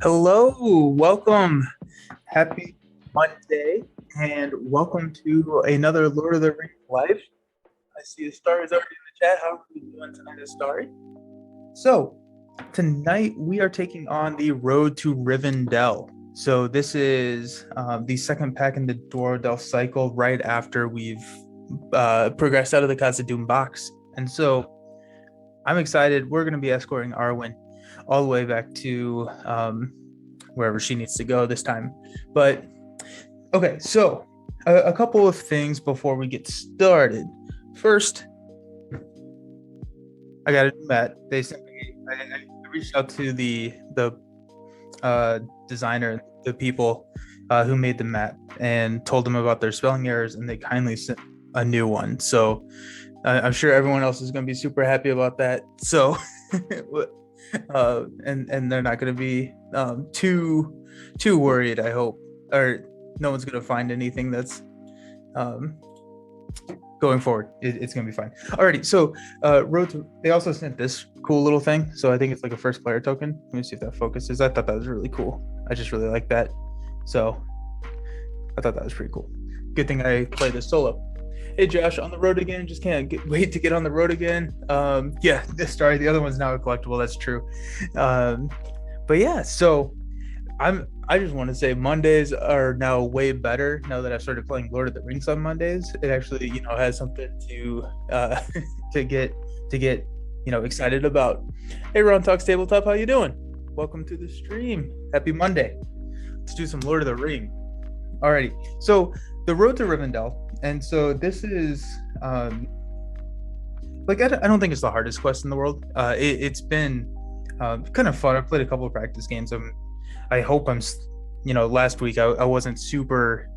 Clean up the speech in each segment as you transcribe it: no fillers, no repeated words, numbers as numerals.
Hello, welcome. Happy Monday, and welcome to another Lord of the Rings live. I see a star is already in the chat. How are we doing tonight, Starry? So, tonight we are taking on the Road to Rivendell. So, this is the second pack in the Dorodel cycle right after we've progressed out of the Casa Doom box. And so, I'm excited. We're going to be escorting Arwen all the way back to wherever she needs to go this time. But okay, so a couple of things before we get started. First, I got a new mat. They sent me. I reached out to the designer, the people who made the mat, and told them about their spelling errors, and they kindly sent a new one. So I'm sure everyone else is going to be super happy about that. So, and they're not going to be too worried. I hope, or no one's going to find anything that's um, going forward. It's going to be fine. Alrighty. So, they also sent this cool little thing. So I think it's like a first player token. Let me see if that focuses. I thought that was really cool. I just really like that. So I thought that was pretty cool. Good thing I played this solo. Hey Josh, on the road again. Just can't wait to get on the road again. Yeah, sorry, the other one's now a collectible. That's true. But yeah, so I just want to say Mondays are now way better now that I've started playing Lord of the Rings on Mondays. It actually, has something to to get excited about. Hey Ron Talks Tabletop, how you doing? Welcome to the stream. Happy Monday. Let's do some Lord of the Ring. Alrighty. So the road to Rivendell, and so this is like I don't think it's the hardest quest in the world. It's been kind of fun. I played a couple of practice games. I hope I'm, last week I wasn't super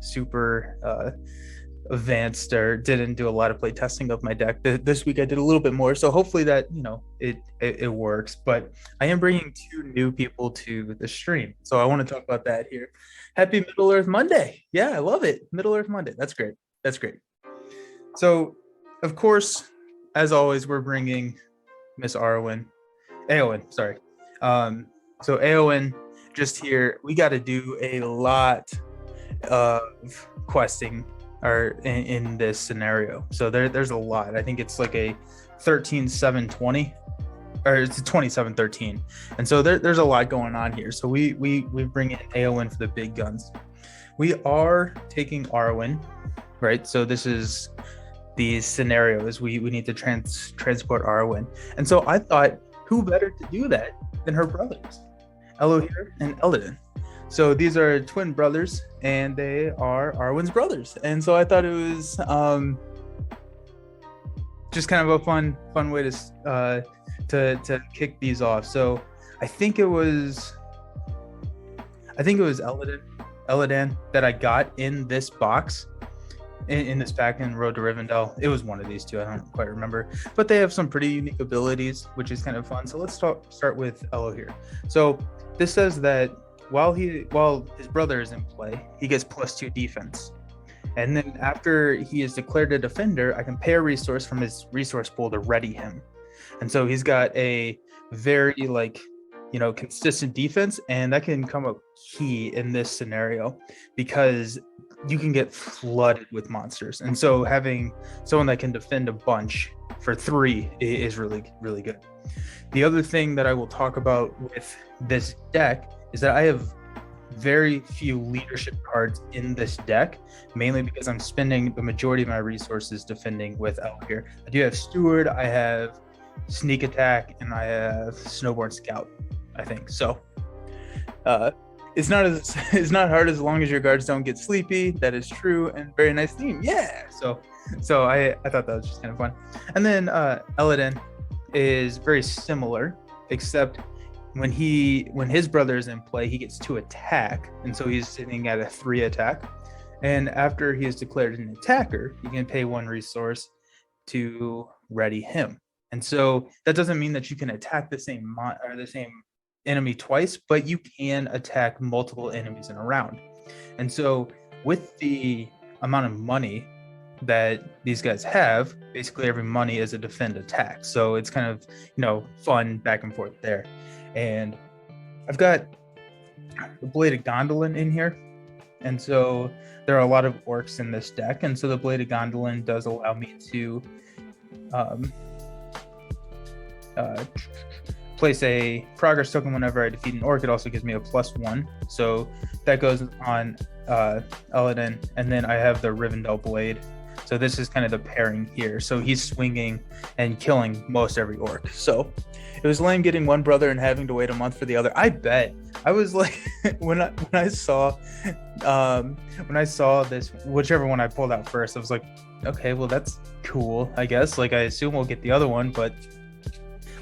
advanced or didn't do a lot of play testing of my deck. This week I did a little bit more, so hopefully that it works. But I am bringing two new people to the stream, so I want to talk about that here. Happy Middle Earth Monday! Yeah, I love it. Middle Earth Monday. That's great. That's great. So, of course, as always, we're bringing Miss Arwen, Eowyn. Sorry. So Eowyn, just here, we got to do a lot of questing or in this scenario. So there's a lot. I think it's like a 13-7-20 or it's a 27-13. And so there's a lot going on here. So we bring in Eowyn for the big guns. We are taking Arwen, right? So this is these scenarios. We need to transport Arwen. And so I thought, who better to do that than her brothers, Elohir and Eladin. So these are twin brothers, and they are Arwen's brothers. And so I thought it was just kind of a fun way to kick these off. So I think it was Eladin that I got in this box. In this pack in Road to Rivendell. It was one of these two. I don't quite remember, but they have some pretty unique abilities, which is kind of fun. So let's start with Elohir. So this says that while his brother is in play, he gets +2 defense, and then after he is declared a defender, I can pay a resource from his resource pool to ready him. And so he's got a very consistent defense, and that can come up key in this scenario because you can get flooded with monsters. And so having someone that can defend a bunch for 3 is really, really good. The other thing that I will talk about with this deck is that I have very few leadership cards in this deck, mainly because I'm spending the majority of my resources defending with Elohir. I do have Steward, I have Sneak Attack, and I have Snowborn Scout, I think. So it's not hard as long as your guards don't get sleepy. That is true, and very nice theme. Yeah. So I thought that was just kind of fun. And then Eladin is very similar, except when his brother is in play, he gets 2 attack, and so he's sitting at a 3 attack. And after he is declared an attacker, you can pay 1 resource to ready him. And so that doesn't mean that you can attack the same enemy twice, but you can attack multiple enemies in a round. And so with the amount of money that these guys have, basically every money is a defend attack. So it's kind of, fun back and forth there. And I've got the Bladed Gondolin in here. And so there are a lot of orcs in this deck. And so the Bladed Gondolin does allow me to place a progress token whenever I defeat an orc. It also gives me a +1. So that goes on Eladin. And then I have the Rivendell Blade. So this is kind of the pairing here. So he's swinging and killing most every orc. So it was lame getting one brother and having to wait a month for the other. I bet. I was like, when I saw this, whichever one I pulled out first, I was like, okay, well, that's cool, I guess. Like, I assume we'll get the other one. But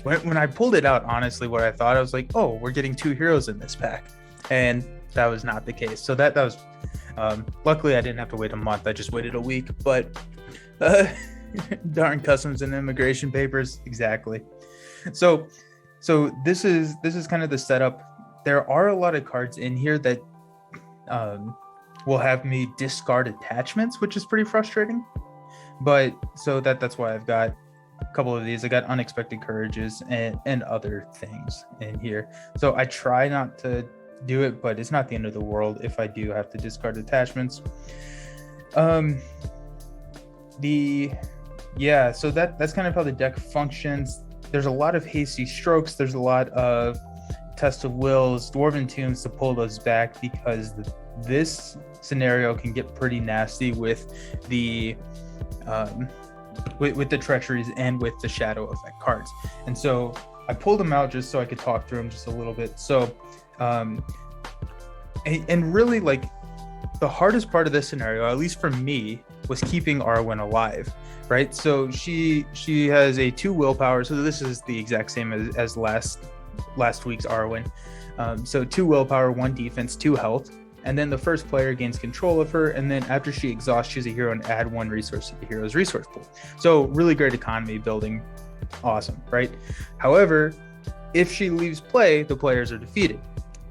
when I pulled it out, honestly, what I thought, I was like, oh, we're getting 2 heroes in this pack. And that was not the case. So that was, luckily I didn't have to wait a month. I just waited a week. But darn customs and immigration papers. Exactly. So this is kind of the setup. There are a lot of cards in here that will have me discard attachments, which is pretty frustrating. But so that's why I've got a couple of these. I got Unexpected Courages and other things in here. So I try not to do it, but it's not the end of the world if I do have to discard attachments. So that's kind of how the deck functions. There's a lot of hasty strokes. There's a lot of Test of Wills, Dwarven Tombs to pull those back, because this scenario can get pretty nasty with the with the treacheries and with the shadow effect cards. And so I pulled them out just so I could talk through them just a little bit. So and really, like, the hardest part of this scenario, at least for me, was keeping Arwen alive, right? So she has a 2 willpower. So this is the exact same as last week's Arwen. So 2 willpower, 1 defense, 2 health. And then the first player gains control of her. And then after she exhausts, choose a hero and add 1 resource to the hero's resource pool. So really great economy building. Awesome, right? However, if she leaves play, the players are defeated.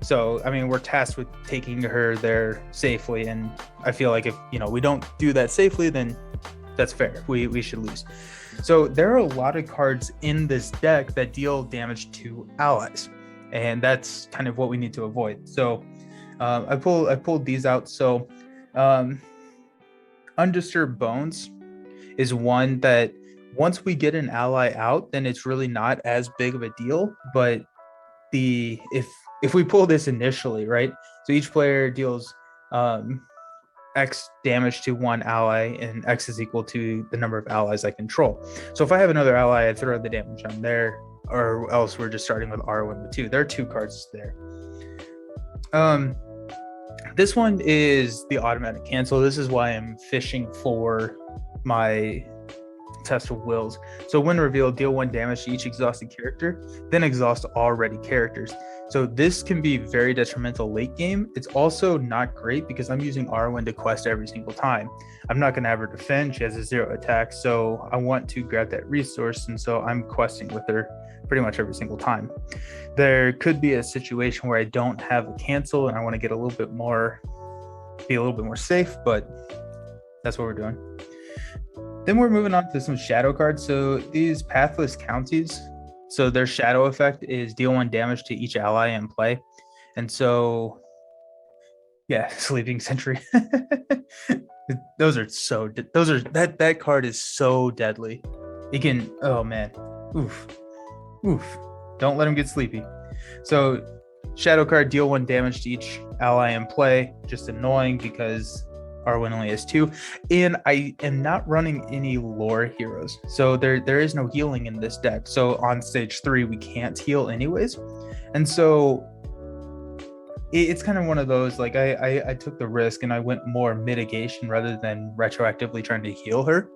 So, I mean, we're tasked with taking her there safely. And I feel like if, we don't do that safely, then that's fair. We should lose. So there are a lot of cards in this deck that deal damage to allies. And that's kind of what we need to avoid. So I pulled these out. So Undisturbed Bones is one that once we get an ally out, then it's really not as big of a deal. But if we pull this initially, right? So each player deals X damage to 1 ally, and X is equal to the number of allies I control. So if I have another ally, I throw the damage on there, or else we're just starting with Arwen with 2. There are 2 cards there. This one is the automatic cancel. This is why I'm fishing for my Test of Wills. So when revealed, deal 1 damage to each exhausted character, then exhaust all ready characters. So this can be very detrimental late game. It's also not great because I'm using Arwen to quest every single time. I'm not going to have her defend. She has a 0 attack, so I want to grab that resource, and so I'm questing with her pretty much every single time. There could be a situation where I don't have a cancel and I want to get be a little bit more safe, but that's what we're doing. Then we're moving on to some shadow cards. So these Pathless Counties, so their shadow effect is deal 1 damage to each ally in play. And so, yeah, Sleeping Sentry. That card is so deadly. It can, oh man, oof. Don't let him get sleepy. So shadow card, deal 1 damage to each ally in play. Just annoying because Arwen only has 2, and I am not running any lore heroes, so there is no healing in this deck. So on stage 3 we can't heal anyways, and so it's kind of one of those, like, I took the risk and I went more mitigation rather than retroactively trying to heal her.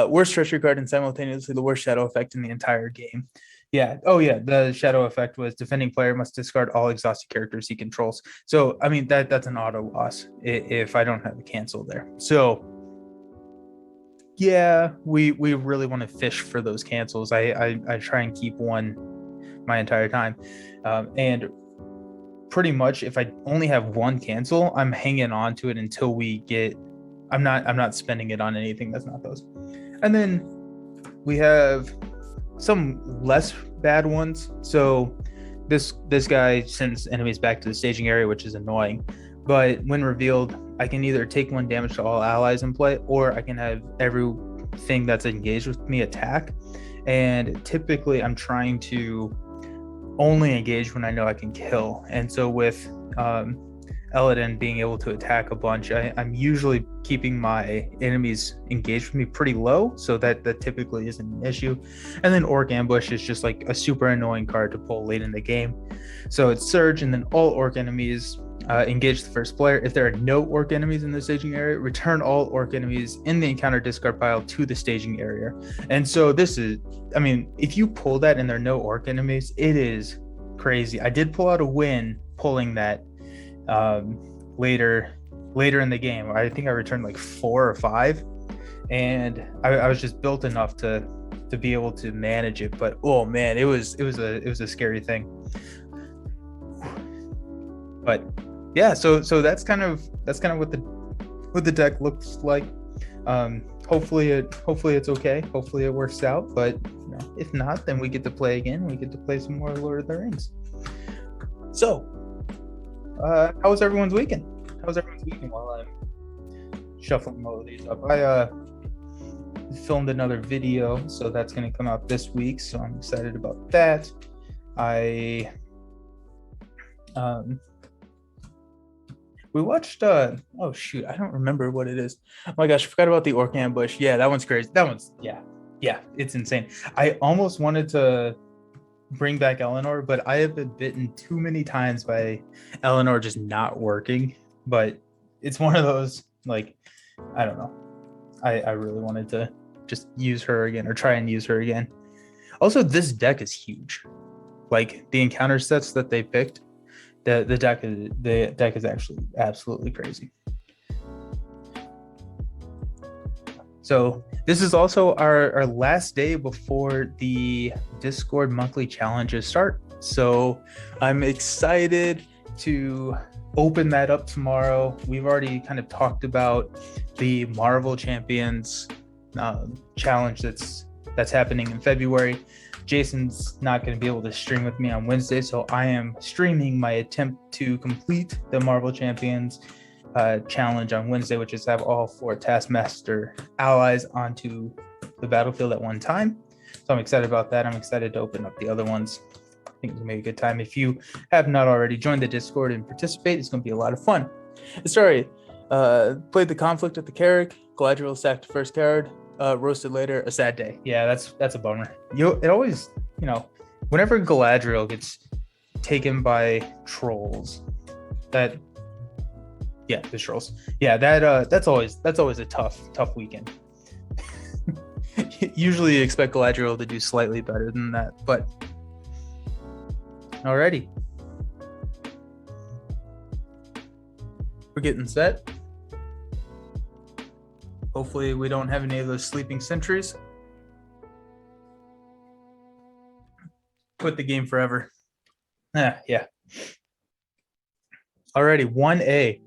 Worst treachery card and simultaneously the worst shadow effect in the entire game. Yeah. Oh, yeah. The shadow effect was defending player must discard all exhausted characters he controls. So, I mean, that's an auto loss if I don't have a cancel there. So, yeah, we really want to fish for those cancels. I try and keep one my entire time. And pretty much if I only have 1 cancel, I'm hanging on to it until we get, I'm not spending it on anything that's not those. And then we have some less bad ones. So this guy sends enemies back to the staging area, which is annoying. But when revealed, I can either take 1 damage to all allies in play, or I can have everything that's engaged with me attack. And typically, I'm trying to only engage when I know I can kill. And so with Eladin being able to attack a bunch, I'm usually keeping my enemies engaged with me pretty low, so that typically isn't an issue. And then Orc Ambush is just like a super annoying card to pull late in the game. So it's Surge, and then all Orc enemies engage the first player. If there are no Orc enemies in the staging area, return all Orc enemies in the encounter discard pile to the staging area. And so this is, I mean, if you pull that and there are no Orc enemies, it is crazy. I did pull out a win pulling that later in the game. I think I returned like 4 or 5, and I was just built enough to be able to manage it. But oh man, it was a scary thing. But yeah, so that's kind of what the deck looks like. Hopefully it's okay. Hopefully it works out. But if not, then we get to play again. We get to play some more Lord of the Rings. So, how was everyone's weekend? While I'm shuffling all of these up? I filmed another video, so that's going to come out this week. So I'm excited about that. We watched oh shoot, I don't remember what it is. Oh my gosh, I forgot about the Orc Ambush. Yeah, that one's crazy. That one's yeah, it's insane. I almost wanted to bring back Eleanor, but I have been bitten too many times by Eleanor just not working. But it's one of those, like, I don't know. I really wanted to just use her again, or try and use her again. Also, this deck is huge. Like, the encounter sets that they picked, the deck is actually absolutely crazy. So this is also our last day before the Discord monthly challenges start. So I'm excited to open that up tomorrow. We've already kind of talked about the Marvel Champions challenge that's happening in February. Jason's not going to be able to stream with me on Wednesday, so I am streaming my attempt to complete the Marvel Champions challenge on Wednesday, which is to have all 4 Taskmaster allies onto the battlefield at one time. So I'm excited about that. I'm excited to open up the other ones. I think it's going to be a good time. If you have not already joined the Discord and participate, it's going to be a lot of fun. Sorry, played the Conflict at the Carrick. Galadriel sacked first card. Roasted later, a sad day. Yeah, that's a bummer. It always, whenever Galadriel gets taken by trolls, the trolls. Yeah, that's always a tough weekend. Usually you expect Galadriel to do slightly better than that, but alrighty. We're getting set. Hopefully we don't have any of those sleeping sentries. Quit the game forever. Yeah. Alrighty, 1A.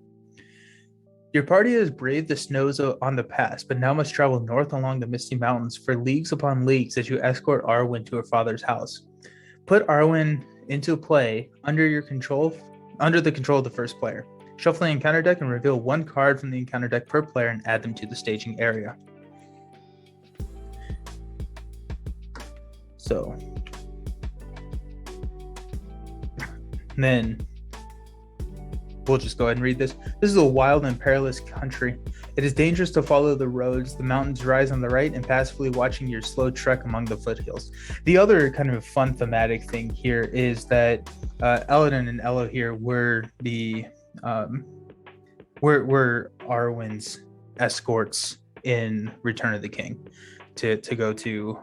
Your party has braved the snows on the pass, but now must travel north along the misty mountains for leagues upon leagues as you escort Arwen to her father's house. Put Arwen into play under the control of the first player. Shuffle the encounter deck and reveal 1 card from the encounter deck per player and add them to the staging area. So, then we'll just go ahead and read this. This is a wild and perilous country. It is dangerous to follow the roads. The mountains rise on the right and passively watching your slow trek among the foothills. The other kind of fun thematic thing here is that Eladin and Elo here were the we're Arwen's escorts in Return of the King to go to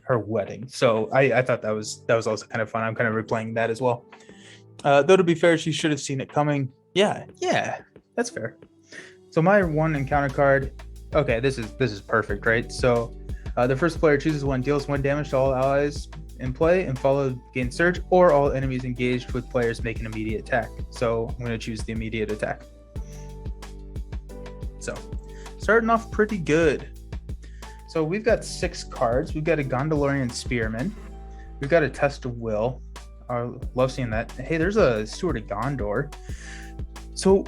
her wedding. So I thought that was also kind of fun. I'm kind of replaying that as well. Though to be fair, she should have seen it coming. Yeah, that's fair. So my 1 encounter card. Okay, this is perfect, right? So the first player chooses 1, deals 1 damage to all allies in play, and followed gain surge, or all enemies engaged with players make an immediate attack. So I'm going to choose the immediate attack. So starting off pretty good. So we've got 6 cards. We've got a Gondorian Spearman. We've got a test of will. I love seeing that. Hey, there's a Steward of Gondor. So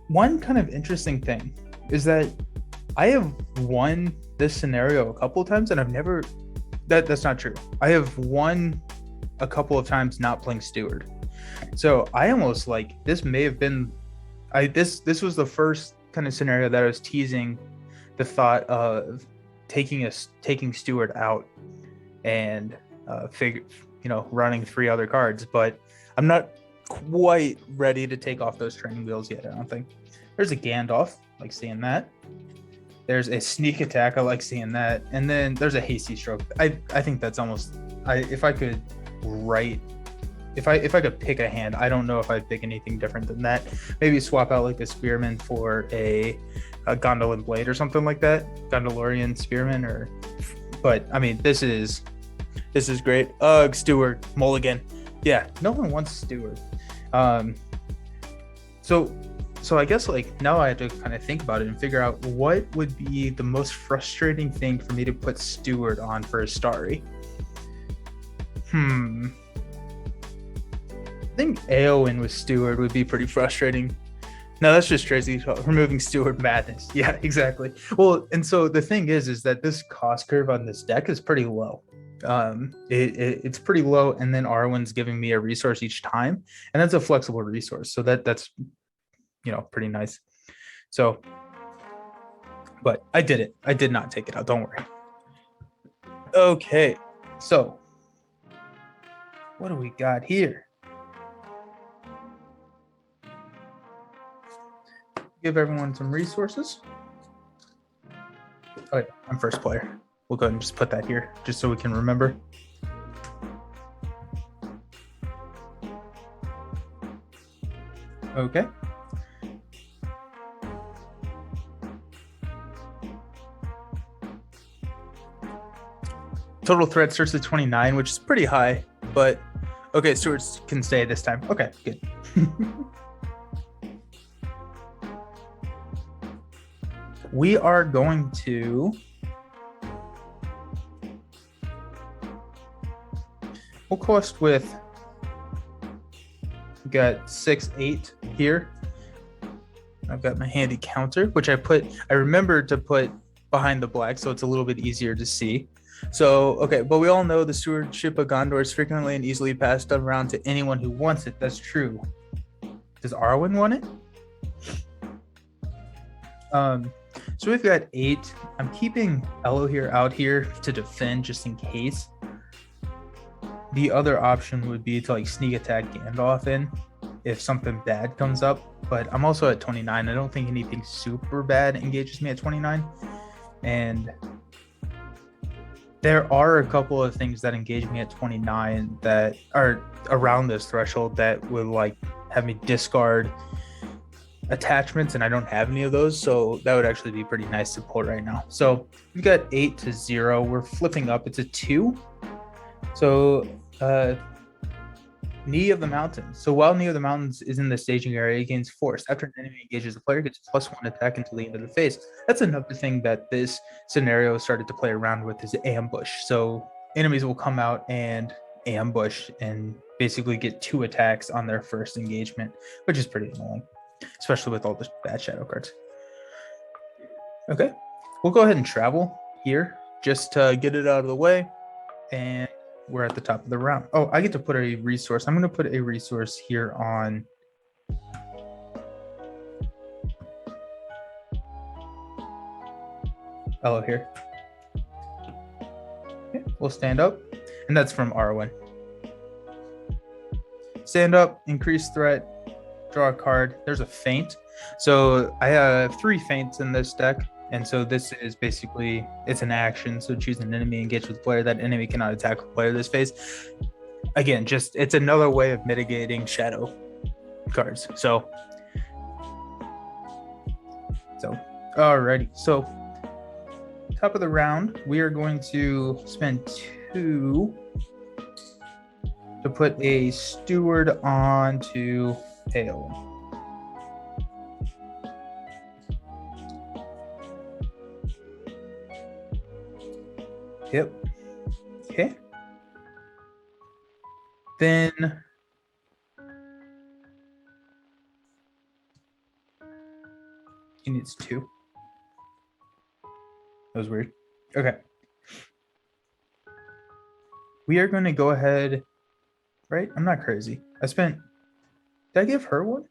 one kind of interesting thing is that I have won this scenario a couple of times, and I've never. That's not true. I have won a couple of times not playing Steward. So I almost like this may have been. This was the first kind of scenario that I was teasing the thought of taking Steward out and running 3 other cards, but I'm not quite ready to take off those training wheels yet. I don't think. There's a Gandalf, like seeing that. There's a sneak attack, I like seeing that, and then there's a hasty stroke. I think that's almost. If I could pick a hand, I don't know if I'd pick anything different than that. Maybe swap out like a Spearman for a Gondolin Blade or something like that, Gondolian Spearman, but I mean this is great. Steward Mulligan, yeah, no one wants Steward. So I guess like now I have to kind of think about it and figure out what would be the most frustrating thing for me to put Steward on for a Starry. I think Eowyn with Steward would be pretty frustrating. No, that's just Tracy removing Steward madness. Yeah, exactly. Well, and so the thing is that this cost curve on this deck is pretty low. It's pretty low, and then Arwen's giving me a resource each time, and that's a flexible resource. So that's pretty nice. So, but I did it. I did not take it out. Don't worry. Okay, so what do we got here? Give everyone some resources. Oh yeah, I'm first player. We'll go ahead and just put that here, just so we can remember. Okay. Total threat starts at 29, which is pretty high, but okay, Stewards can stay this time. Okay, good. We are going to we'll cost with, we got 6-8 here. I've got my handy counter, which I remembered to put behind the black, so it's a little bit easier to see. So, okay, but we all know the Stewardship of Gondor is frequently and easily passed around to anyone who wants it. That's true. Does Arwen want it? So we've got 8. I'm keeping Elohir out here to defend just in case. The other option would be to like sneak attack Gandalf in if something bad comes up, but I'm also at 29. I don't think anything super bad engages me at 29, and there are a couple of things that engage me at 29 that are around this threshold that would like have me discard attachments, and I don't have any of those, so that would actually be pretty nice support right now. So we've got 8 to 0. We're flipping up. It's a 2. So Knee of the Mountains. So while Knee of the Mountains is in the staging area, it gains force. After an enemy engages the player, gets +1 attack until the end of the phase. That's another thing that this scenario started to play around with, is ambush. So enemies will come out and ambush and basically get 2 attacks on their first engagement, which is pretty annoying, especially with all the bad shadow cards. Okay, we'll go ahead and travel here just to get it out of the way, and we're at the top of the round. Oh, I get to put a resource. I'm going to put a resource here on Elohir. Okay, we'll stand up, and that's from Arwen. Stand up, increase threat, draw a card. There's a feint. So I have 3 feints in this deck, and so this is basically, it's an action. So choose an enemy, engage with the player. That enemy cannot attack the player this phase. Again, just it's another way of mitigating shadow cards. So alrighty. So top of the round, we are going to spend 2 to put a Steward onto Eowyn. Yep. Okay. Then he needs 2. That was weird. Okay. We are going to go ahead, right? I'm not crazy. Did I give her one?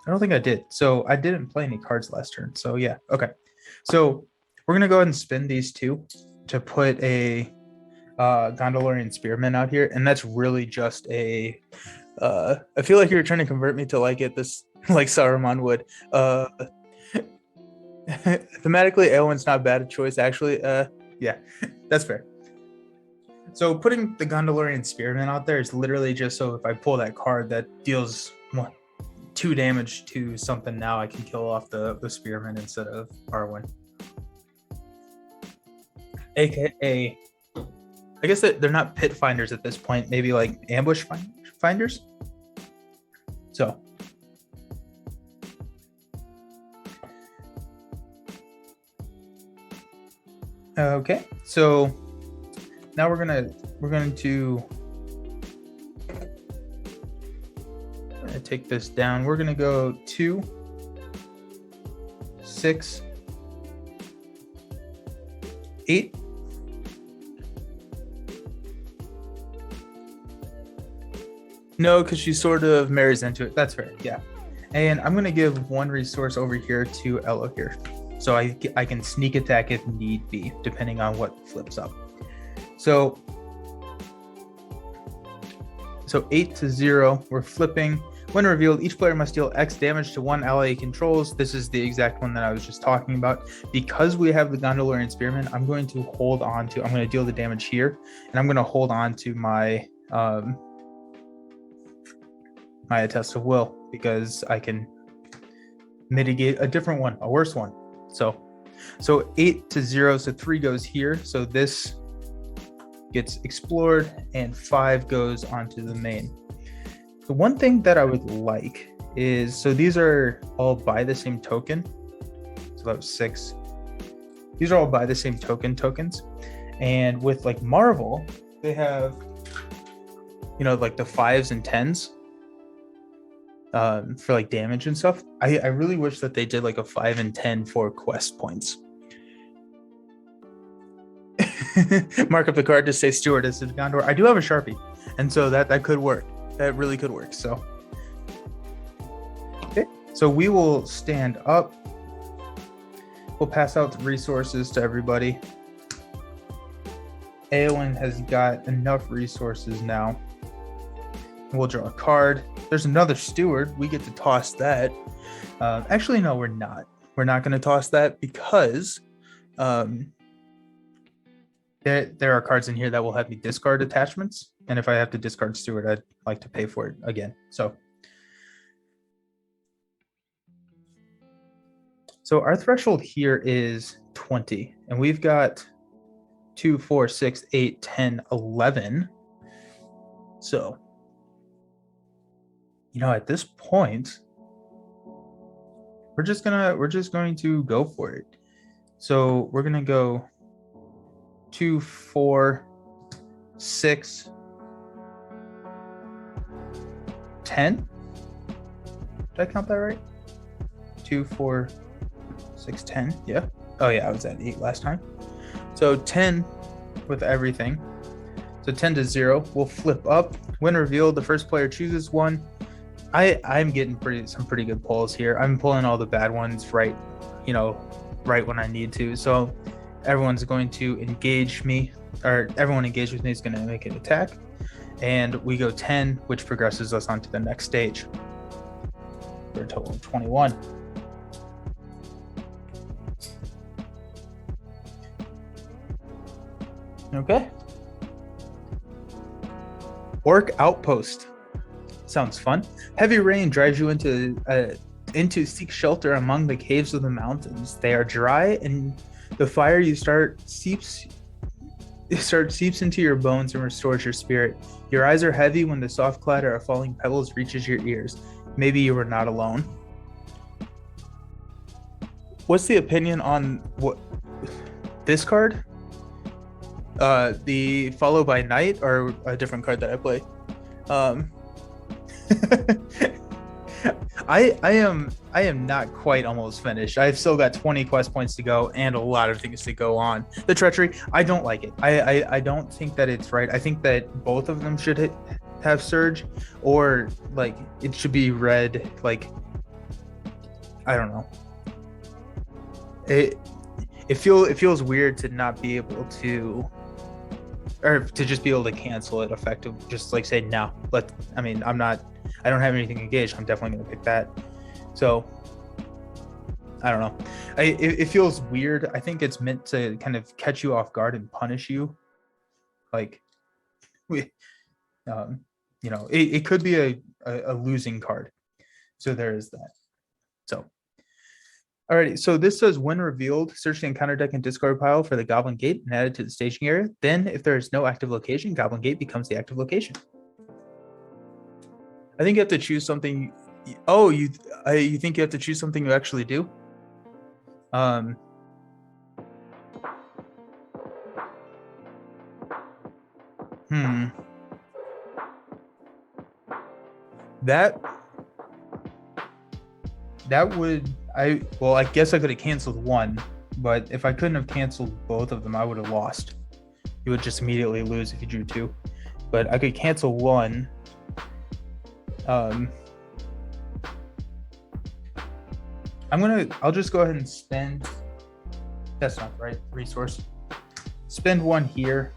I don't think I did. So I didn't play any cards last turn. So yeah, okay. So we're going to go ahead and spin these 2 to put a Gondolian Spearman out here. And that's really just a, I feel like you're trying to convert me to like it this, like Saruman would. Thematically, Eowyn's not bad a choice, actually. Yeah, that's fair. So putting the Gondolian Spearman out there is literally just so if I pull that card that deals 2 damage to something, now I can kill off the Spearman instead of Arwen. AKA, I guess that they're not pit finders at this point, maybe like ambush finders. So okay, so now we're going to take this down. We're going to go 2, 6, 8. No, because she sort of marries into it. That's fair. Yeah. And I'm going to give 1 resource over here to Elo here. So I can sneak attack if need be, depending on what flips up. So 8 to 0, we're flipping. When revealed, each player must deal X damage to 1 ally he controls. This is the exact one that I was just talking about. Because we have the Gondolian Spearman, I'm going to deal the damage here, and I'm going to hold on to my my Attest of Will, because I can mitigate a different one, a worse one. So 8 to 0, so 3 goes here. So this gets explored, and 5 goes onto the main. The one thing that I would like is, so these are all by the same token. So that was 6. These are all by the same tokens. And with like Marvel, they have, like the 5s and 10s for like damage and stuff. I really wish that they did like a 5 and 10 for quest points. Mark up the card to say Stewardess of Gondor. I do have a Sharpie, and so that could work. That really could work. So okay, so we will stand up. We'll pass out the resources to everybody. Eowyn has got enough resources now. We'll draw a card. There's another steward. We get to toss that. Actually, no, we're not. We're not going to toss that because there are cards in here that will have me discard attachments. And if I have to discard steward, I'd like to pay for it again. So our threshold here is 20. And we've got 2, 4, 6, 8, 10, 11. So at this point, we're just going to go for it. So we're gonna go 2, 4, 6, 10. Did I count that right? 2, 4, 6, 10. Yeah. Oh yeah, I was at 8 last time. So 10 with everything. So 10 to 0. We'll flip up. When revealed, the first player chooses one. I'm getting some pretty good pulls here. I'm pulling all the bad ones right when I need to. So everyone's going to engage me, or everyone engaged with me is going to make an attack. And we go 10, which progresses us onto the next stage for a total of 21. Okay. Orc Outpost. Sounds fun. Heavy rain drives you into seek shelter among the caves of the mountains. They are dry, and the fire you start seeps into your bones and restores your spirit. Your eyes are heavy when the soft clatter of falling pebbles reaches your ears. Maybe you were not alone. What's the opinion on what this card? The Follow by Night, or a different card that I play. Um, I am not quite almost finished. I've still got 20 quest points to go and a lot of things to go on. The treachery, I don't like it. I don't think that it's right. I think that both of them should have surge, or like it should be red. Like, I don't know. It feels weird to not be able to, or to just be able to cancel it effective. Just like say no. I mean, I don't have anything engaged. I'm definitely gonna pick that. So I don't know. It feels weird. I think it's meant to kind of catch you off guard and punish you. Like, we, it could be a losing card. So there is that. So, alrighty. So this says when revealed, search the encounter deck and discard pile for the Goblin Gate and add it to the staging area. Then, if there is no active location, Goblin Gate becomes the active location. I think you have to choose something. Oh, you think you have to choose something you actually do? That would, I guess I could have canceled one, but if I couldn't have canceled both of them, I would have lost. You would just immediately lose if you drew two. But I could cancel one. I'll just go ahead and spend, that's not the right resource. Spend one here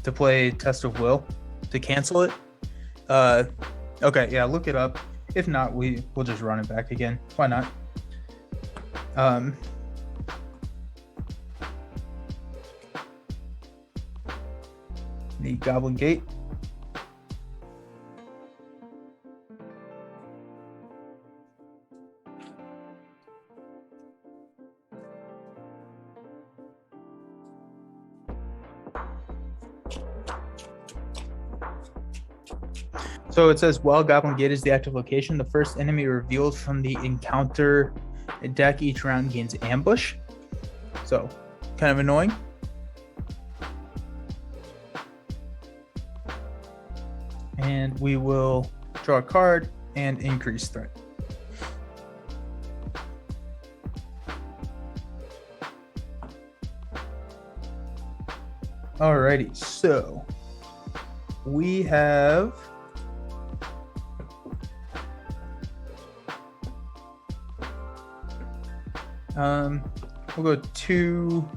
to play Test of Will to cancel it. Okay, yeah, look it up. If not, we'll just run it back again. Why not? The Goblin Gate. So it says, while Goblin Gate is the active location, the first enemy revealed from the encounter deck each round gains ambush. So, kind of annoying. And we will draw a card and increase threat. Alrighty, so we have we'll go two.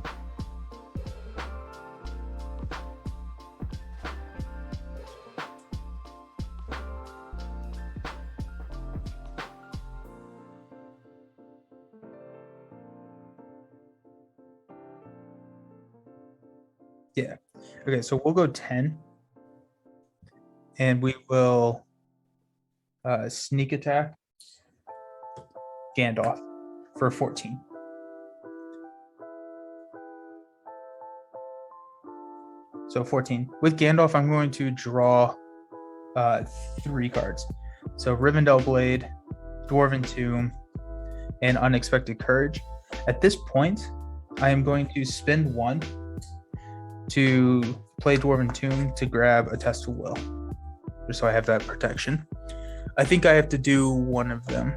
Yeah. Okay, so we'll go 10. And we will sneak attack Gandalf for 14. So 14. With Gandalf, I'm going to draw 3 cards. So Rivendell Blade, Dwarven Tomb, and Unexpected Courage. At this point, I am going to spend 1 to play Dwarven Tomb to grab a Test of Will, just so I have that protection. I think I have to do one of them.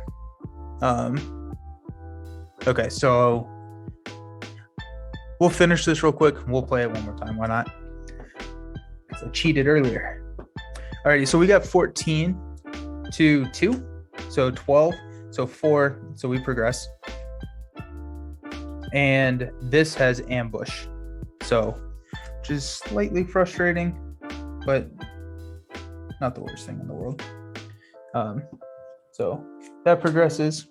Okay, so we'll finish this real quick. We'll play it one more time. Why not? I cheated earlier. Alrighty, so we got 14 to 2, so 12, so 4, so we progress. And this has ambush, so which is slightly frustrating, but not the worst thing in the world. So that progresses.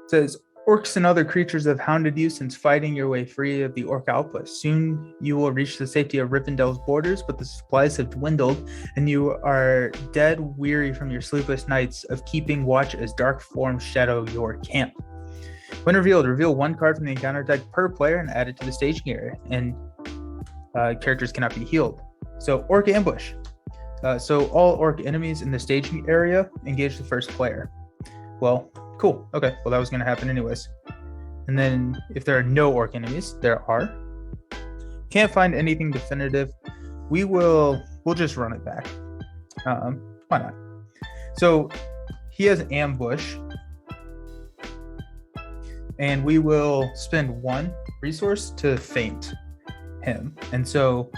It says, orcs and other creatures have hounded you since fighting your way free of the orc outpost. Soon you will reach the safety of Rivendell's borders, but the supplies have dwindled, and you are dead weary from your sleepless nights of keeping watch as dark forms shadow your camp. When revealed, reveal 1 card from the encounter deck per player and add it to the staging area, and characters cannot be healed. So Orc Ambush. So all orc enemies in the staging area engage the first player. Well, cool. Okay, well that was going to happen anyways. And then if there are no orc enemies, there are. Can't find anything definitive. We'll just run it back. Why not? So he has ambush, and we will spend 1 resource to feint him. And so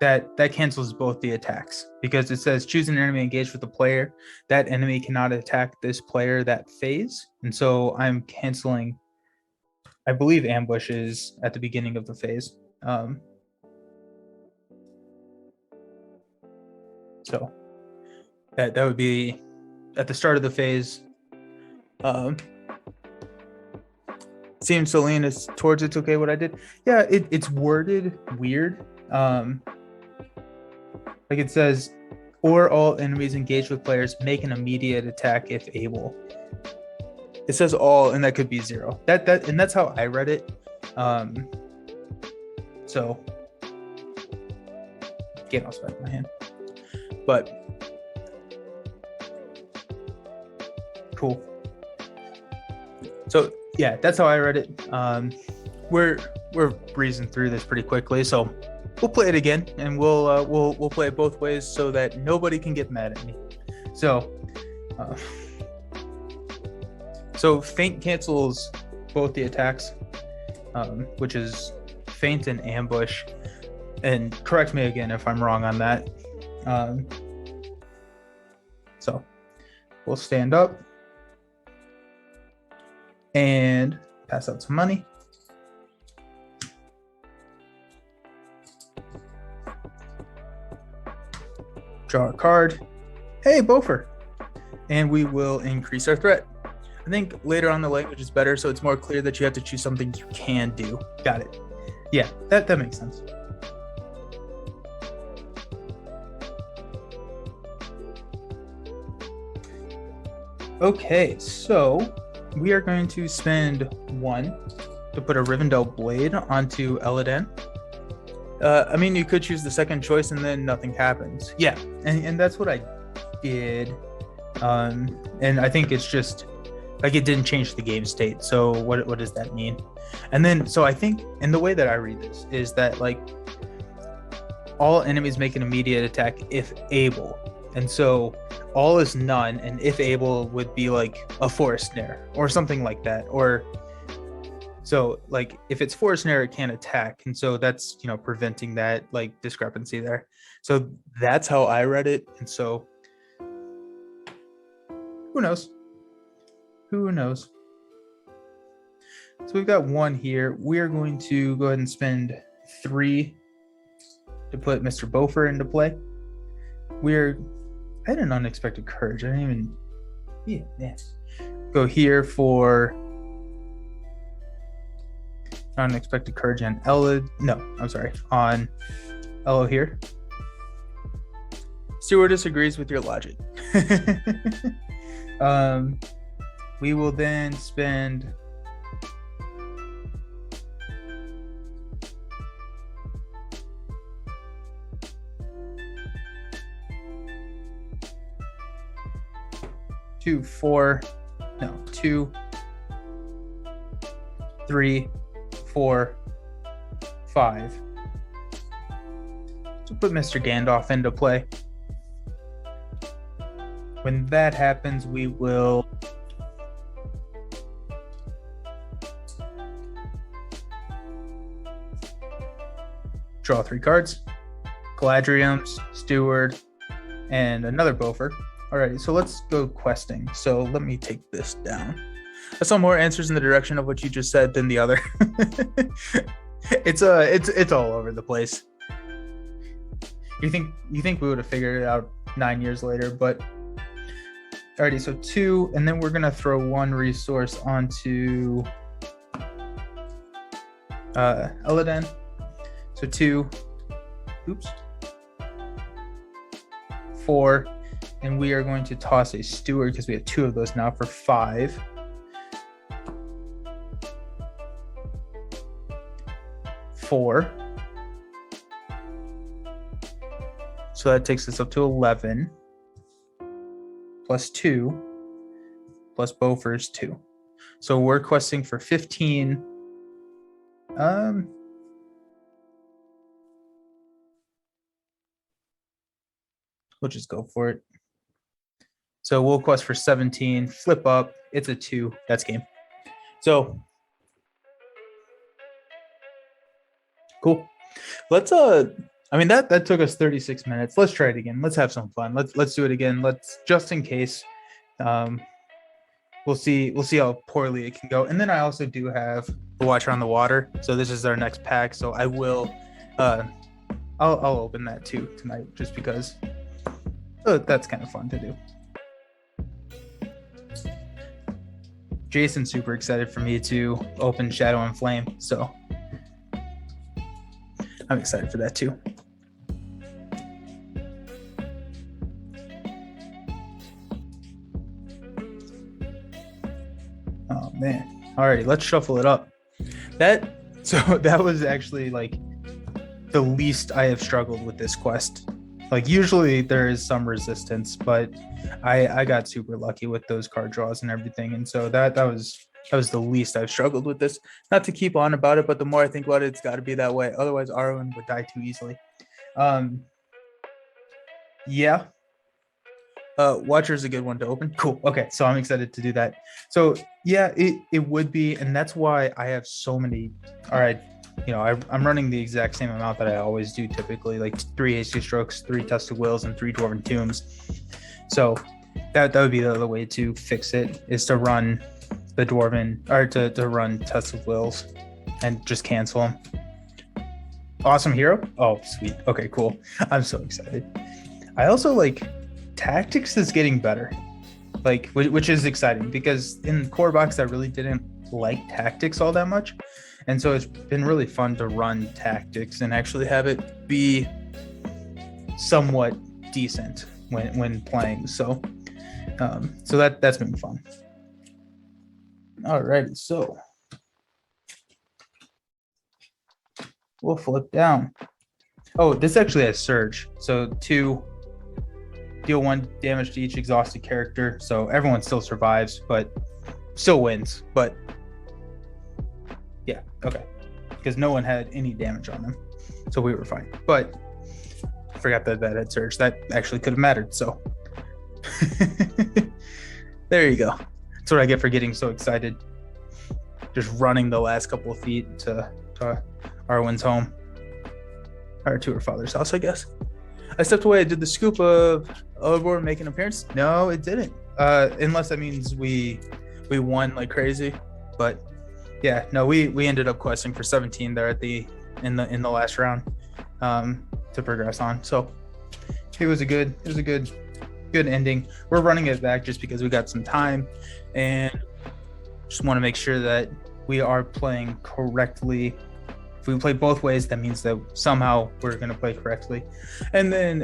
that cancels both the attacks, because it says choose an enemy engaged with the player. That enemy cannot attack this player that phase. And so I'm canceling, I believe ambush is at the beginning of the phase. So that would be at the start of the phase. Seems to lean us towards it's okay what I did. Yeah, it's worded weird. Like it says, or all enemies engaged with players make an immediate attack if able. It says all, and that could be 0. And that's how I read it. So again, I'll spend my hand. But cool. So yeah, that's how I read it. We're breezing through this pretty quickly, so we'll play it again, and we'll play it both ways so that nobody can get mad at me. So feint cancels both the attacks, which is feint and ambush. And correct me again if I'm wrong on that. So we'll stand up and pass out some money. Draw a card. Hey, Bofer. And we will increase our threat. I think later on the language is better, so it's more clear that you have to choose something you can do. Got it. Yeah, that makes sense. Okay, so we are going to spend 1 to put a Rivendell blade onto Elladan. I mean, you could choose the second choice and then nothing happens. Yeah, and that's what I did. And I think it's just like it didn't change the game state. So what does that mean? And then so I think, and the way that I read this is that like all enemies make an immediate attack if able. And so all is none, and if able would be like a forest snare or something like that. Or so like if it's forest snare, it can't attack. And so that's, preventing that like discrepancy there. So that's how I read it. And so who knows? Who knows? So we've got 1 here. We're going to go ahead and spend 3 to put Mr. Bofer into play. I had an unexpected courage. I didn't even go here for unexpected courage on Ella. No, I'm sorry, on Ello here. Stewart disagrees with your logic. We will then spend two, 3, 4, 5 to put Mr. Gandalf into play. When that happens, we will draw 3 cards: Galadriel's, Steward, and another Bofer. Alrighty, so let's go questing. So let me take this down. I saw more answers in the direction of what you just said than the other. It's all over the place. You think we would have figured it out 9 years later, but alrighty, so 2, and then we're gonna throw 1 resource onto Elladan. So 2, 4, and we are going to toss a steward because we have 2 of those now for 5. 4. So that takes us up to 11. Plus 2. Plus Bofer's 2. So we're questing for 15. We'll just go for it. So we'll quest for 17, flip up. It's a 2. That's game. So cool. Let's I mean that took us 36 minutes. Let's try it again. Let's have some fun. Let's do it again. Let's, just in case. We'll see how poorly it can go. And then I also do have the Watcher on the Water. So this is our next pack. So I will I'll open that too tonight, just because that's kind of fun to do. Jason's super excited for me to open Shadow and Flame, so I'm excited for that too. Oh man. Alrighty, let's shuffle it up. That was actually like the least I have struggled with this quest. Like usually there is some resistance, but I got super lucky with those card draws and everything, and so that was the least I've struggled with this. Not to keep on about it, but the more I think about it, it's got to be that way. Otherwise, Arwen would die too easily. Yeah. Watcher's a good one to open. Cool. Okay, so I'm excited to do that. So yeah, it would be, and that's why I have so many. All right. I'm running the exact same amount that I always do typically, like 3 hasty strokes, 3 tested wills, and 3 dwarven tombs. So that would be the other way to fix it, is to run the dwarven, or to run tested wills and just cancel them. Awesome hero. Oh, sweet. Okay, cool. I'm so excited. I also like tactics is getting better, like which is exciting, because in core box I really didn't like tactics all that much. And so it's been really fun to run tactics and actually have it be somewhat decent when playing. So that's been fun. Alrighty, so we'll flip down. Oh, this actually has Surge. So 2, deal 1 damage to each exhausted character. So everyone still survives, but still wins. But yeah, okay. Because no one had any damage on them. So we were fine. But I forgot that had Surge. That actually could have mattered. So there you go. That's what I get for getting so excited. Just running the last couple of feet to Arwen's home. Or to her father's house, I guess. I stepped away. Did the scoop of Aurora make an appearance? No, it didn't. Unless that means we won like crazy. But yeah, no, we ended up questing for 17 there in the last round to progress on. So it was a good ending. We're running it back just because we got some time, and just want to make sure that we are playing correctly. If we play both ways, that means that somehow we're going to play correctly. And then,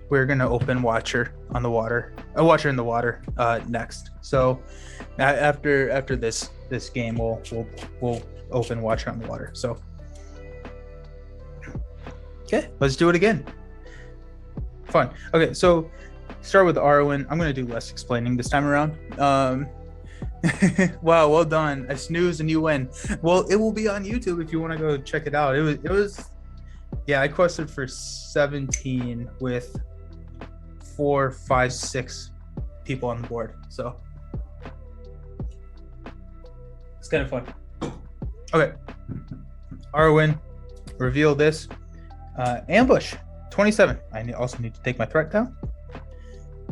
we're going to open Watcher in the Water next. So after this game, we'll open Watcher on the Water. So okay, let's do it again. Fun. Okay, so start with Arwen. I'm going to do less explaining this time around. Wow, well done. I snooze and you win. Well, it will be on YouTube if you want to go check it out. It was yeah, I quested for 17 with 4, 5, 6 people on the board. So it's kind of fun. Okay. Arwen, reveal this. Ambush, 27. I also need to take my threat down.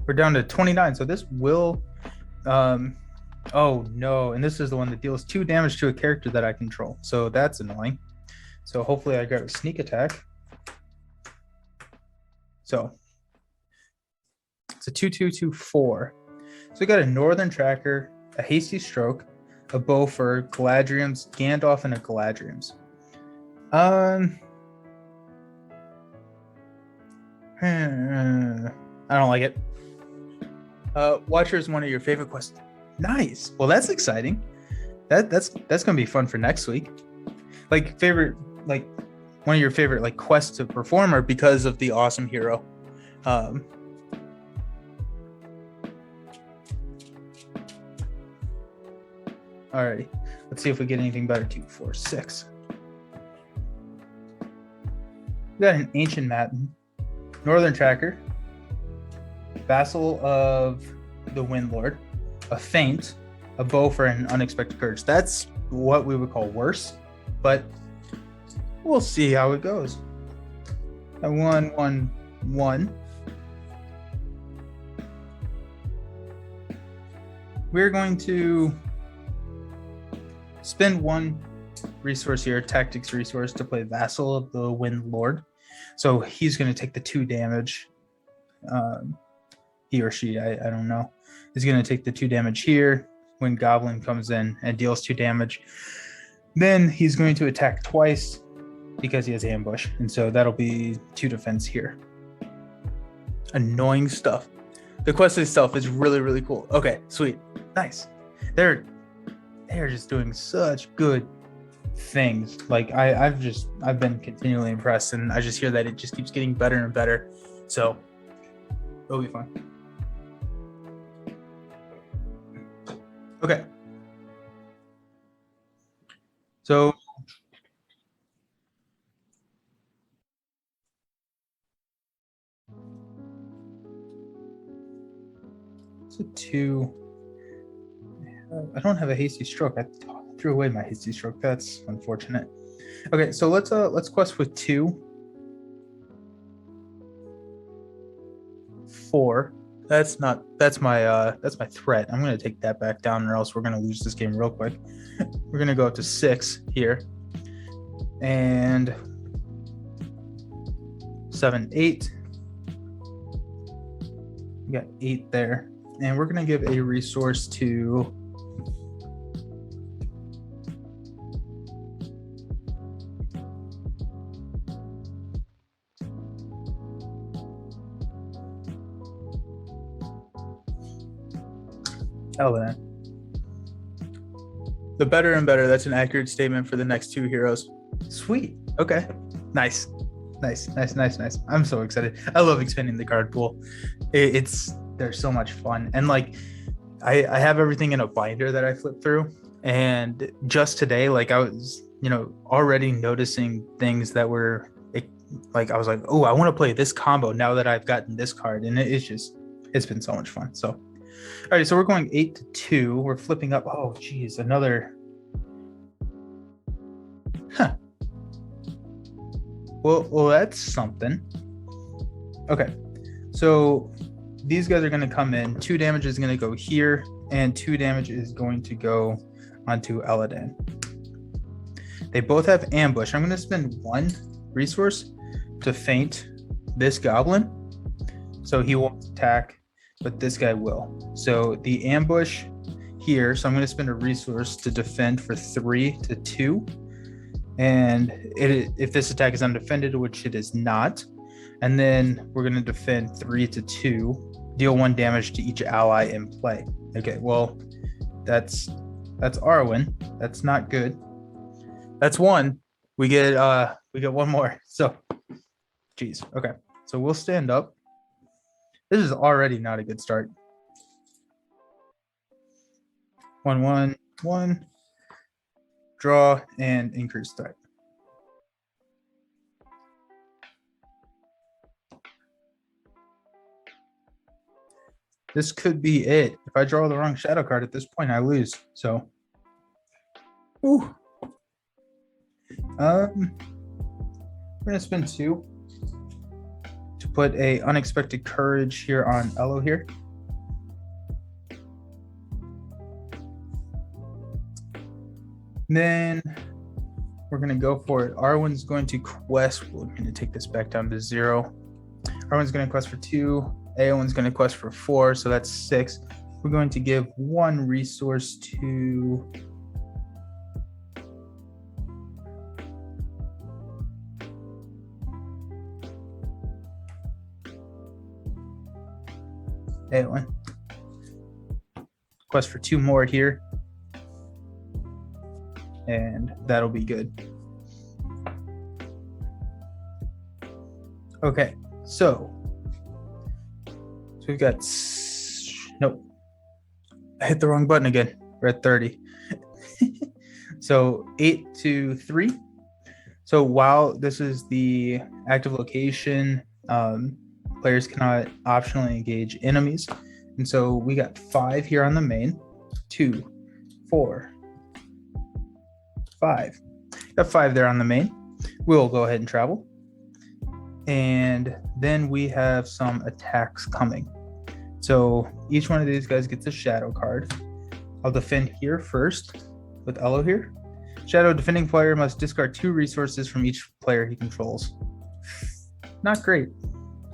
We're down to 29, so this will oh no, and this is the one that deals 2 damage to a character that I control, so that's annoying. So hopefully I grab a sneak attack. So it's a 2/2/2/4. So we got a Northern Tracker, a Hasty Stroke, a Bowfur, Galadriel's, Gandalf, and a Galadriel's. I don't like it. Watcher is one of your favorite quests. Nice. Well, that's exciting. That's gonna be fun for next week. Like one of your favorite like quests to perform, or because of the awesome hero. Alrighty. Let's see if we get anything better. 2, 4, 6. We got an Ancient Matin, Northern Tracker, Vassal of the Windlord, a Feint, a Bow for an Unexpected Courage. That's what we would call worse, but we'll see how it goes. A 1, 1, 1. We're going to spend 1 resource here, tactics resource, to play Vassal of the Wind Lord. So he's going to take the 2 damage. He or she, I don't know, is going to take the 2 damage here when Goblin comes in and deals 2 damage. Then he's going to attack twice because he has ambush, and so that'll be 2 defense here. Annoying stuff. The quest itself is really, really cool. Okay, sweet, nice. They're just doing such good things. Like I've been continually impressed, and I just hear that it just keeps getting better and better. So it'll be fun. Okay. So it's a 2. I don't have a hasty stroke. I threw away my hasty stroke. That's unfortunate. Okay, so let's quest with 2. 4. That's my threat. I'm gonna take that back down, or else we're gonna lose this game real quick. We're gonna go up to 6 here, and 7, 8. We got 8 there, and we're gonna give a resource to Elan. The better and better. That's an accurate statement for the next 2 heroes. Sweet. Okay. Nice. I'm so excited. I love expanding the card pool. They're so much fun. And like, I have everything in a binder that I flip through. And just today, like I was, already noticing things that were like, I was like, oh, I want to play this combo now that I've gotten this card. And it's been so much fun. So, all right, so we're going 8 to 2. We're flipping up. Oh, geez, another. Huh. Well, that's something. Okay, so these guys are going to come in. 2 damage is going to go here, and 2 damage is going to go onto Eladan. They both have ambush. I'm going to spend 1 resource to feint this goblin, so he won't attack, but this guy will. So the ambush here, so I'm going to spend a resource to defend for 3 to 2. And if this attack is undefended, which it is not, and then we're going to defend 3 to 2, deal 1 damage to each ally in play. Okay, well, that's Arwen. That's not good. That's 1. We get 1 more. So, geez. Okay, so we'll stand up. This is already not a good start. 1, 1, 1. Draw and increase threat. This could be it. If I draw the wrong shadow card at this point, I lose. So, ooh. We're gonna spend 2 to put a unexpected courage here on Elo here. Then we're going to go for it. Arwen's going to quest. We're going to take this back down to 0. Arwen's going to quest for 2. Aowen's going to quest for 4. So that's 6. We're going to give 1 resource to Aowen. Quest for 2 more here. And that'll be good. Okay, so we've got, nope, I hit the wrong button again. We're at 30. So 8 to 3. So while this is the active location, players cannot optionally engage enemies. And so we got 5 here on the main. 2, 4, 5. Got 5 there on the main. We'll go ahead and travel. And then we have some attacks coming. So each one of these guys gets a shadow card. I'll defend here first with Elo here. Shadow defending player must discard 2 resources from each player he controls. Not great.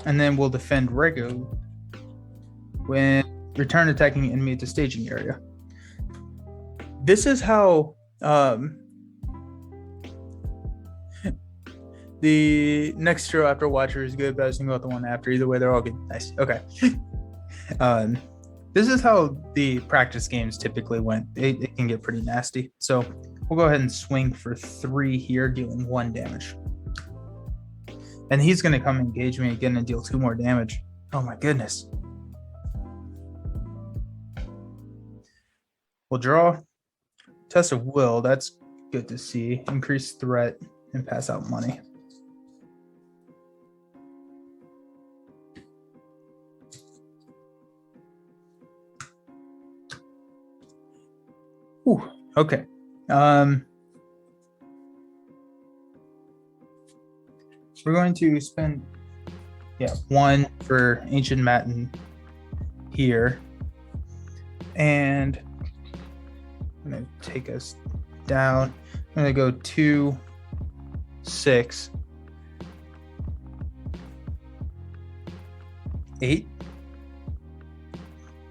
And then we'll defend regular when return attacking enemy to staging area. This is how the next hero after Watcher is good, but I was thinking about the one after. Either way, they're all good. Nice. Okay. This is how the practice games typically went. It can get pretty nasty. So we'll go ahead and swing for 3 here, dealing 1 damage. And he's going to come engage me again and deal 2 more damage. Oh my goodness. We'll draw. Test of Will. That's good to see. Increase threat and pass out money. Ooh, okay. We're going to spend 1 for Ancient Matin here. And I'm going to take us down. I'm going to go 2, 6, 8.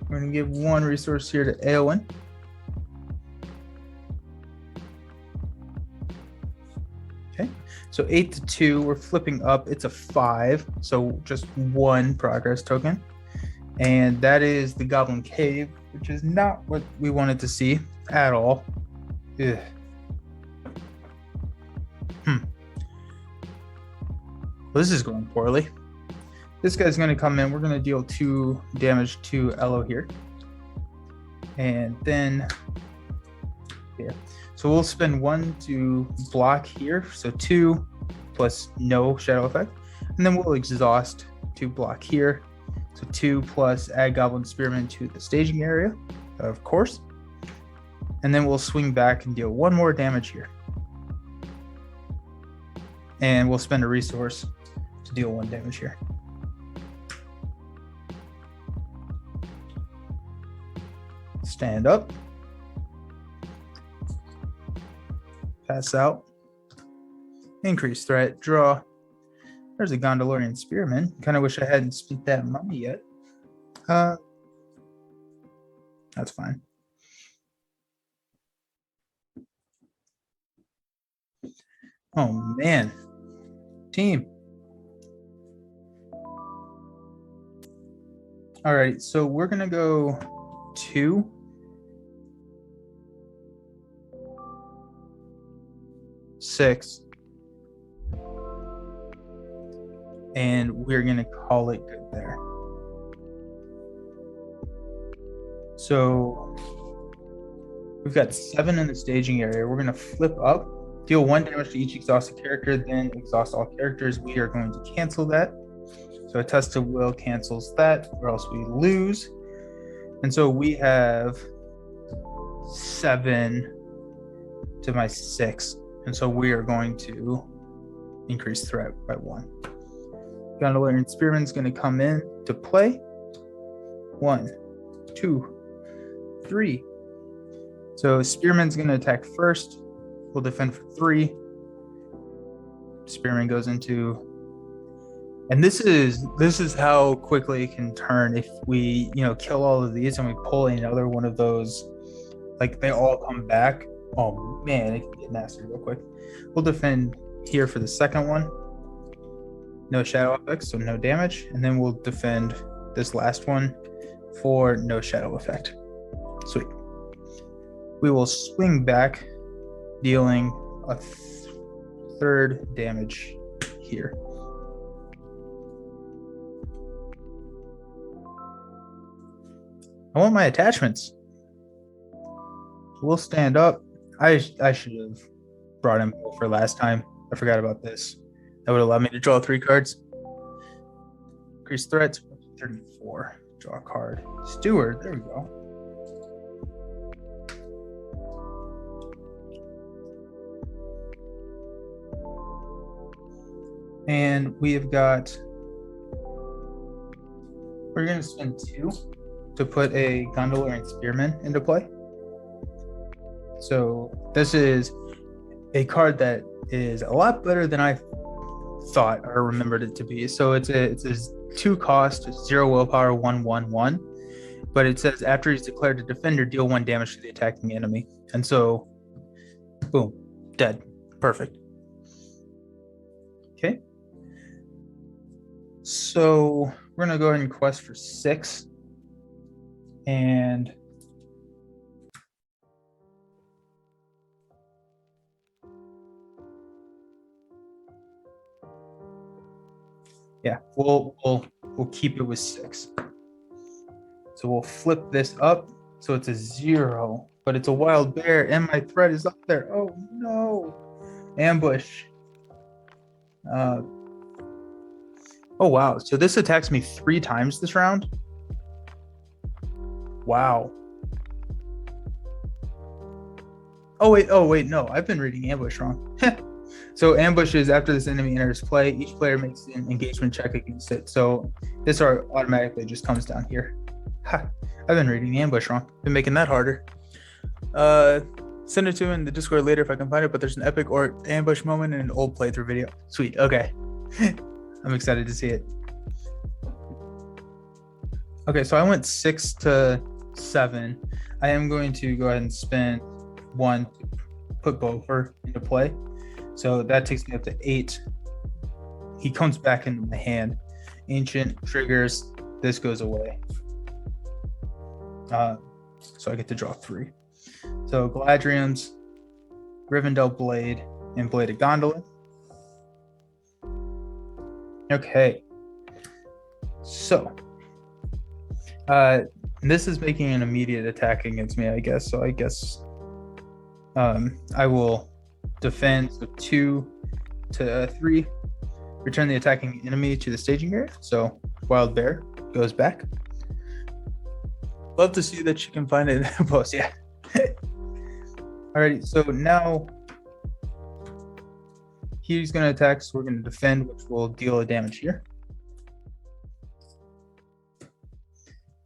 We're going to give 1 resource here to Eowyn. Okay, so 8 to 2, we're flipping up. It's a 5, so just 1 progress token. And that is the Goblin Cave, which is not what we wanted to see at all. Ugh. Well, this is going poorly. This guy's going to come in. We're going to deal 2 damage to Elo here. And then here. So we'll spend 1 to block here. So 2 plus no shadow effect. And then we'll exhaust to block here. So 2 plus add Goblin Spearman to the staging area, of course. And then we'll swing back and deal 1 more damage here. And we'll spend a resource to deal 1 damage here. Stand up. Pass out. Increase threat. Draw. There's a Gondorian Spearman. Kind of wish I hadn't spent that money yet. That's fine. Oh, man. Team. All right, so we're going to go 2. Six. And we're going to call it good there. So we've got 7 in the staging area. We're going to flip up, deal 1 damage to each exhausted character, then exhaust all characters. We are going to cancel that. So a test of will cancels that, or else we lose. And so we have 7 to my 6. And so we are going to increase threat by 1. Gondolian Spearman's going to come in to play. 1, 2, 3. So Spearman's going to attack first. We'll defend for 3. Spearman goes into, and this is how quickly it can turn if we kill all of these and we pull another one of those, like they all come back. Oh man, it can get nasty real quick. We'll defend here for the second one. No shadow effects, so no damage. And then we'll defend this last one for no shadow effect. Sweet. We will swing back, dealing a 3rd damage here. I want my attachments. We'll stand up. I should have brought him for last time. I forgot about this. That would allow me to draw 3 cards. Increase threats, 34. Draw a card. Steward, there we go. And we have got, we're going to spend 2 to put a Gondola and Spearman into play. So this is a card that is a lot better than I thought or remembered it to be. So it's a 2 cost, 0 willpower, 1/1/1. But it says after he's declared a defender, deal 1 damage to the attacking enemy. And so, boom, dead. Perfect. Okay. So we're gonna go ahead and quest for 6. And yeah, we'll keep it with 6. So we'll flip this up. So it's a 0, but it's a wild bear, and my threat is up there. Oh no! Ambush. Oh wow! So this attacks me 3 times this round. Wow. Oh wait, no, I've been reading ambush wrong. So ambush is after this enemy enters play, each player makes an engagement check against it. So this automatically just comes down here. Ha, I've been reading the ambush wrong. Been making that harder. Send it to me in the Discord later if I can find it, but there's an epic or ambush moment in an old playthrough video. Sweet, okay. I'm excited to see it. Okay, so I went 6 to 7. I am going to go ahead and spend 1 to put Bofer into play. So that takes me up to 8. He comes back into my hand. Ancient triggers. This goes away. So I get to draw 3. So Galadriel's, Rivendell Blade, and Blade of Gondolin. Okay. So this is making an immediate attack against me, I guess. So I guess I will defend, so 2 to 3. Return the attacking enemy to the staging area. So Wild Bear goes back. Love to see that you can find it in the post. Yeah. Alrighty, so now he's going to attack, so we're going to defend, which will deal a damage here.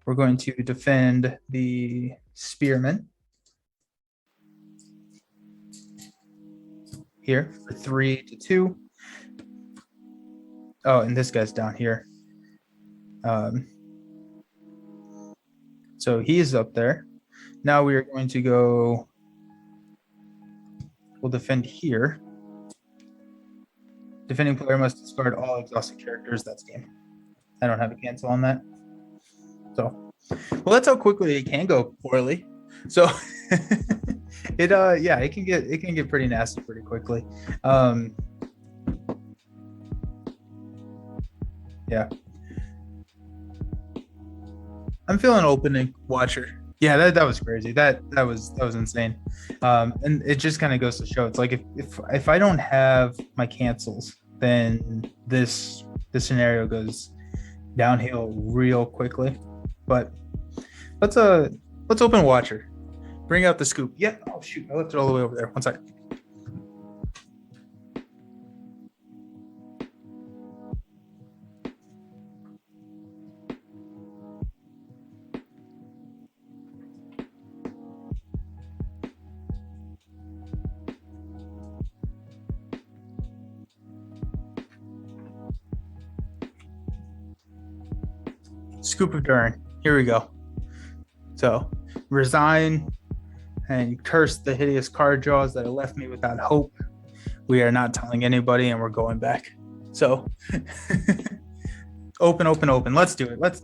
We're going to defend the Spearman here for 3 to 2. Oh, and this guy's down here. So he's up there. Now we are going to go, we'll defend here. Defending player must discard all exhausted characters. That's game. I don't have a cancel on that. So, well, that's how quickly it can go poorly. So it can get pretty nasty pretty quickly. Yeah. I'm feeling opening Watcher. Yeah, that was crazy. That was insane. And it just kind of goes to show, it's like if I don't have my cancels, then this scenario goes downhill real quickly. But let's open Watcher. Bring out the scoop. Yeah. Oh shoot, I left it all the way over there. One second. Scoop of Durin. Here we go. So resign and curse the hideous card draws that have left me without hope. We are not telling anybody, and we're going back. So open. Let's do it. Let's